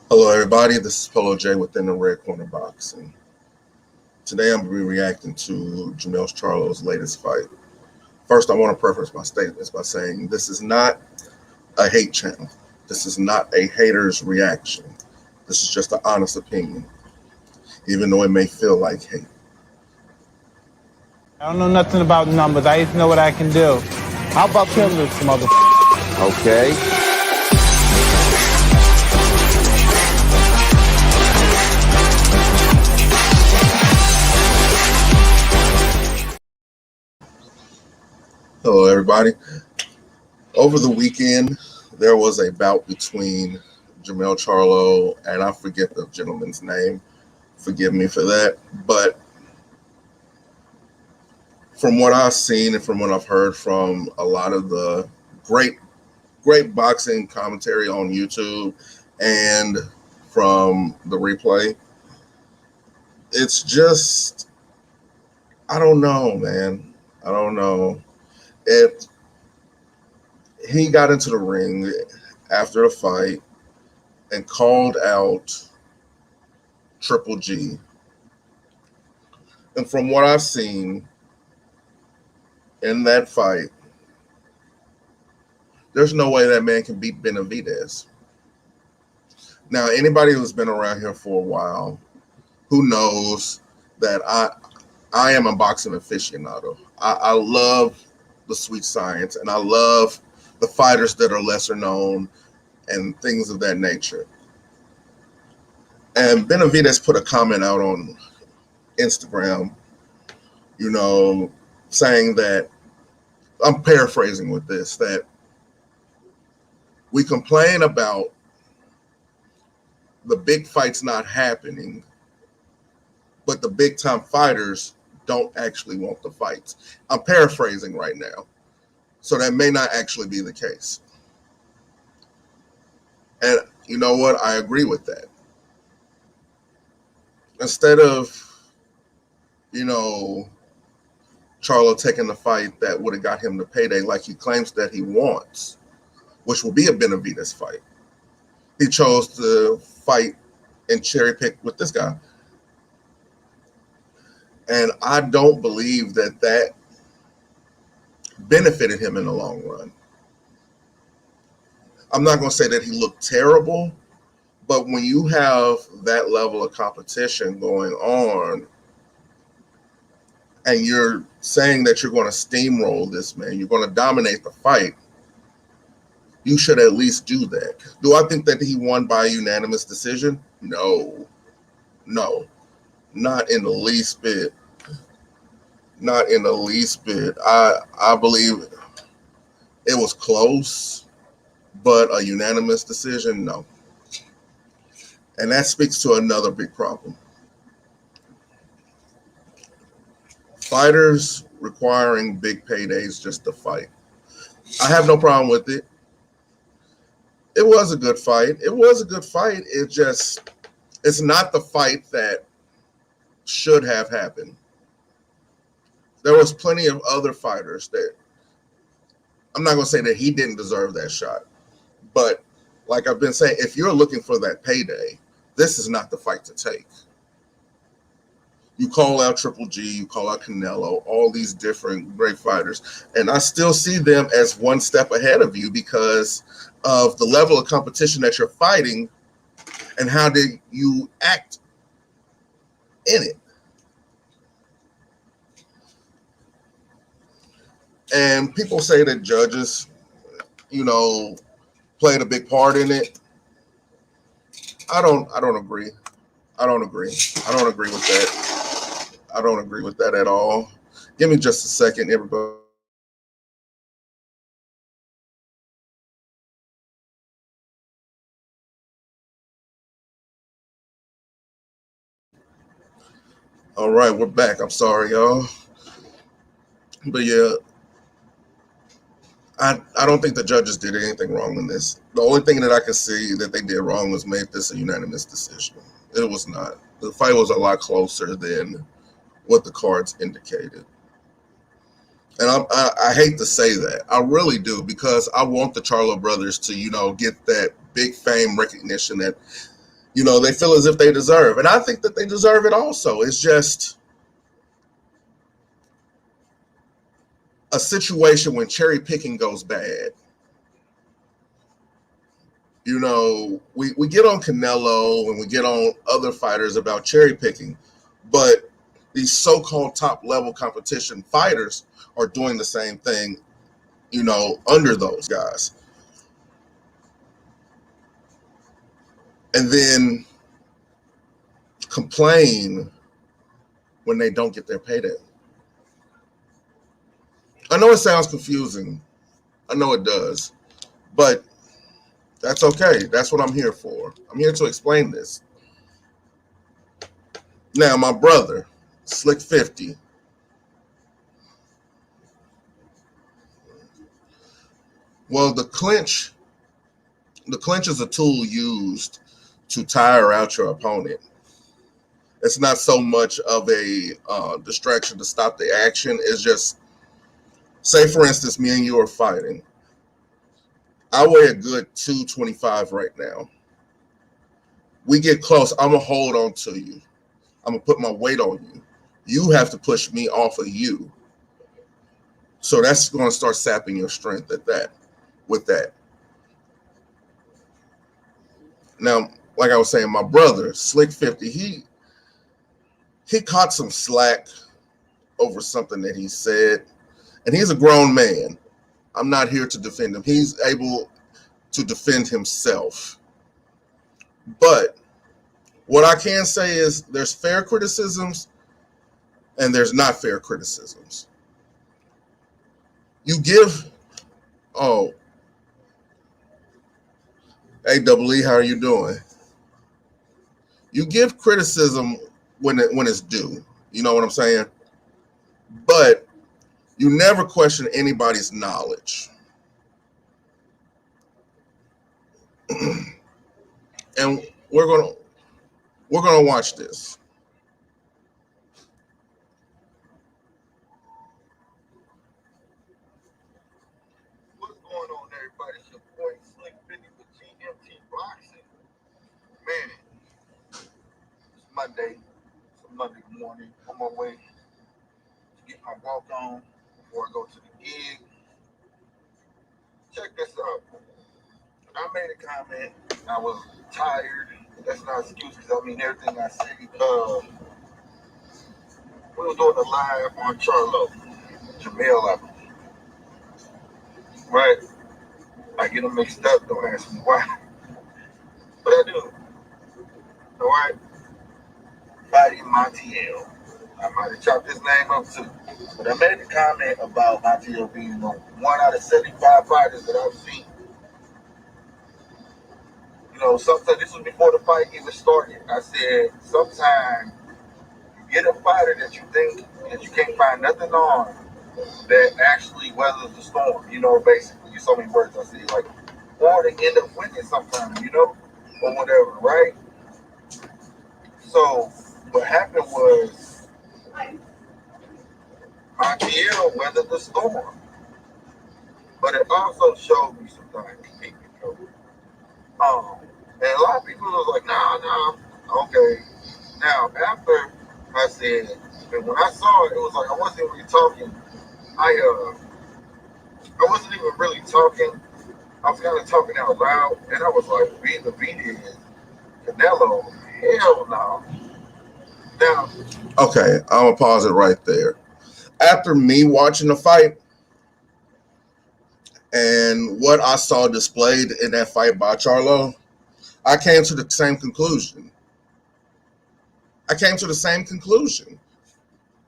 Hello, everybody. This is Polo J within the Red Corner Box, and today I'm going to be reacting to Jamel Charlo's latest fight. First, I want to preface my statements by saying this is not a hate channel. This is not a hater's reaction. This is just an honest opinion, even though it may feel like hate. I don't know nothing about numbers. I just know what I can do. How about killing this mother? Okay. Hello, everybody. Over the weekend, there was a bout between Jamel Charlo and I forget the gentleman's name. Forgive me for that, but from what I've seen and from what I've heard from a lot of the great boxing commentary on YouTube and from the replay, it's just I don't know, man. I don't know. It He got into the ring after the fight and called out Triple G. And from what I've seen in that fight, there's no way that man can beat Benavidez. Now, anybody who's been around here for a while who knows that I am a boxing aficionado. I love the sweet science and I love the fighters that are lesser known and things of that nature. And Benavidez put a comment out on Instagram, saying that, I'm paraphrasing with this, that we complain about the big fights not happening, but the big time fighters don't actually want the fights. I'm paraphrasing right now, so that may not actually be the case. And you know what? I agree with that. Instead of, Charlo taking the fight that would have got him the payday like he claims that he wants, which will be a Benavidez fight, he chose to fight and cherry pick with this guy. And I don't believe that benefited him in the long run. I'm not going to say that he looked terrible, but when you have that level of competition going on and you're saying that you're going to steamroll this man, you're going to dominate the fight, you should at least do that. Do I think that he won by a unanimous decision? No, not in the least bit. Not in the least bit. I believe it was close, but a unanimous decision, no. And that speaks to another big problem. Fighters requiring big paydays just to fight. I have no problem with it. It was a good fight. It's not the fight that should have happened. There was plenty of other fighters that, I'm not going to say that he didn't deserve that shot, but like I've been saying, if you're looking for that payday, this is not the fight to take. You call out Triple G, you call out Canelo, all these different great fighters, and I still see them as one step ahead of you because of the level of competition that you're fighting and how did you act in it. And people say that judges, played a big part in it. I don't agree. I don't agree with that. I don't agree with that at all. Give me just a second, everybody. All right, we're back. I'm sorry, y'all. But yeah, I don't think the judges did anything wrong in this. The only thing that I can see that they did wrong was make this a unanimous decision. It was not. The fight was a lot closer than what the cards indicated. And I hate to say that. I really do, because I want the Charlo brothers to, get that big fame recognition that They feel as if they deserve. And I think that they deserve it also. It's just a situation when cherry picking goes bad. We get on Canelo and we get on other fighters about cherry picking, but these so-called top level competition fighters are doing the same thing, under those guys. And then complain when they don't get their payday. I know it sounds confusing. I know it does. But that's okay. That's what I'm here for. I'm here to explain this. Now, my brother, Slick 50. Well, the clinch is a tool used to tire out your opponent. It's not so much of a distraction to stop the action. It's just, say for instance, me and you are fighting. I weigh a good 225 right now. We get close. I'm gonna hold on to you. I'm gonna put my weight on you. You have to push me off of you. So that's gonna start sapping your strength with that. Now, like I was saying, my brother, Slick 50, he caught some slack over something that he said. And he's a grown man. I'm not here to defend him. He's able to defend himself. But what I can say is there's fair criticisms and there's not fair criticisms. You give, oh, hey, Double E, how are you doing? You give criticism when it's due. You know what I'm saying? But you never question anybody's knowledge. And we're gonna watch this. What's going on, everybody? It's your boy Slick 50 with GMT Boxing. Man, it's Monday. It's a Monday morning. On my way to get my walk on before I go to the gig. Check this out. I made a comment. I was tired. That's not an excuse because I mean everything I said. We were doing a live on Charlo, Jamel, I believe. Right? I get them mixed up. Don't ask me why, but I do. All right. Buddy Montiel. I might have chopped his name up too. But I made a comment about Montiel being one out of 75 fighters that I've seen. Sometimes this was before the fight even started. I said, sometimes you get a fighter that you think that you can't find nothing on that actually weathers the storm. Basically, so many words I say, like, or they end up winning sometimes, or whatever, right? So what happened was Montiel weathered the storm. But it also showed me some things. And a lot of people was like, nah, okay. Now, after I said, and when I saw it, it was like I wasn't really talking. I wasn't even really talking. I was kind of talking out loud, and I was like, being the is Canelo, hell no. Now, Okay, I'm gonna pause it right there. After me watching the fight and what I saw displayed in that fight by Charlo, I came to the same conclusion.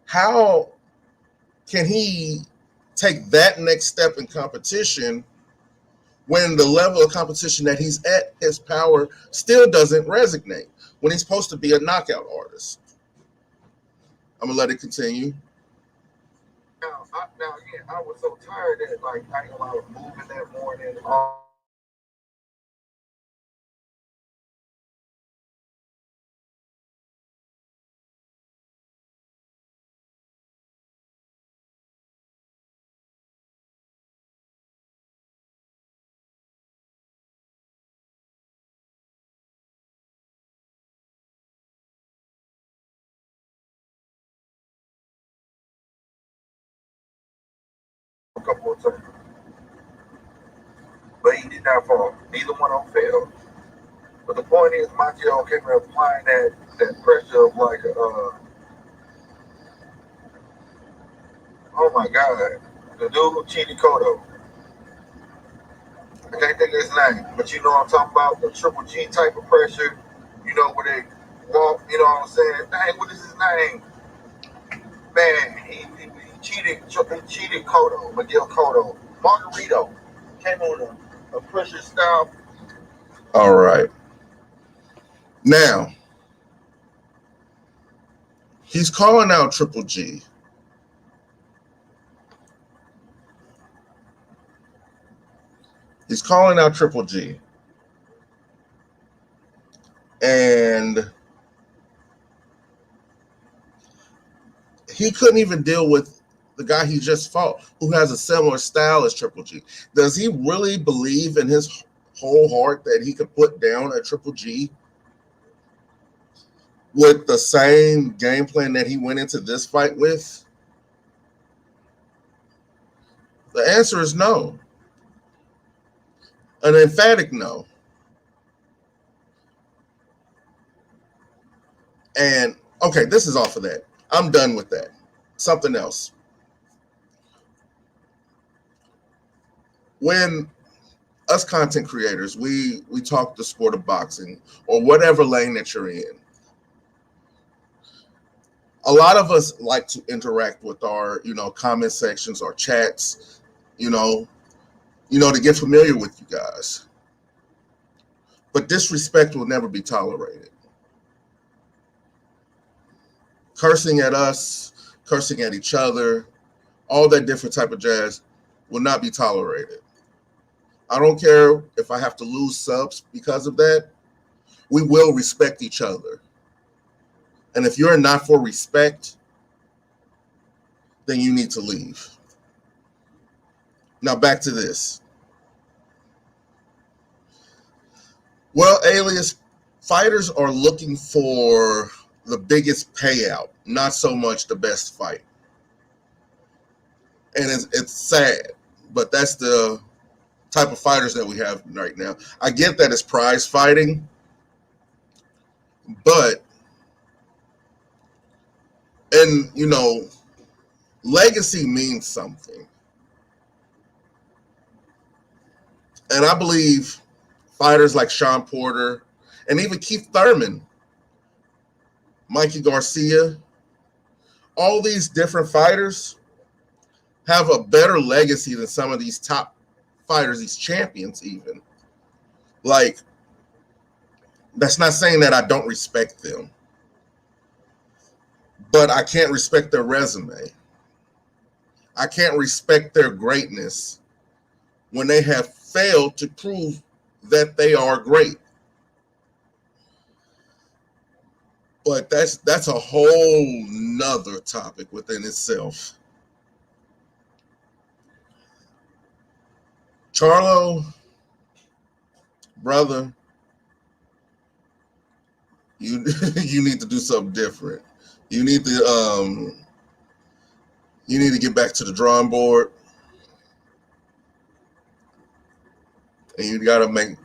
How can he take that next step in competition when the level of competition that he's at, his power still doesn't resonate when he's supposed to be a knockout artist? I'm gonna let it continue. now again, I was so tired that like I was moving that morning. couple of times. But he did not fall. Neither one of them failed. But the point is, Montiel came in applying that pressure of like, oh my God, the dude who cheated Cotto. I can't think of his name, but you know what I'm talking about, the Triple G type of pressure, you know, where they walk, you know what I'm saying? Dang, what is his name? Man, he cheated Cotto, Miguel Cotto. Margarito came on a pressure style. All right. Now, he's calling out Triple G. He's calling out Triple G. And he couldn't even deal with the guy he just fought, who has a similar style as Triple G. Does he really believe in his whole heart that he could put down a Triple G with the same game plan that he went into this fight with? The answer is no. An emphatic no. And okay, this is off of that. I'm done with that. Something else. When us content creators, we talk the sport of boxing or whatever lane that you're in, a lot of us like to interact with our, comment sections or chats, to get familiar with you guys. But disrespect will never be tolerated. Cursing at us, cursing at each other, all that different type of jazz will not be tolerated. I don't care if I have to lose subs because of that. We will respect each other. And if you're not for respect, then you need to leave. Now back to this. Well, Alias, fighters are looking for the biggest payout, not so much the best fight. And it's sad, but that's the type of fighters that we have right now. I get that it's prize fighting, but, and legacy means something. And I believe fighters like Sean Porter and even Keith Thurman, Mikey Garcia, all these different fighters have a better legacy than some of these top fighters, these champions even. Like, that's not saying that I don't respect them, but I can't respect their resume. I can't respect their greatness when they have failed to prove that they are great. But that's a whole nother topic within itself. Charlo, brother, you need to do something different. You need to get back to the drawing board, and you got to make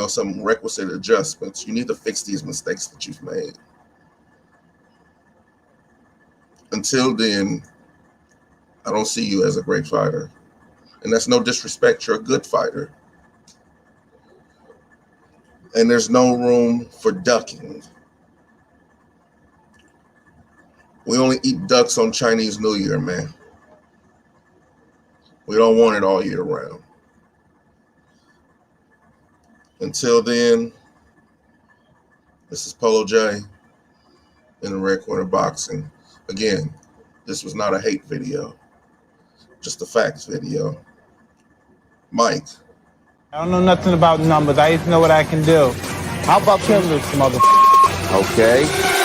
some requisite adjustments. You need to fix these mistakes that you've made. Until then, I don't see you as a great fighter. And that's no disrespect. You're a good fighter. And there's no room for ducking. We only eat ducks on Chinese New Year, man. We don't want it all year round. Until then, this is Polo J in the Red Corner Boxing. Again, this was not a hate video, just a facts video. Mike. I don't know nothing about numbers. I just know what I can do. How about killing this motherfucker? Okay.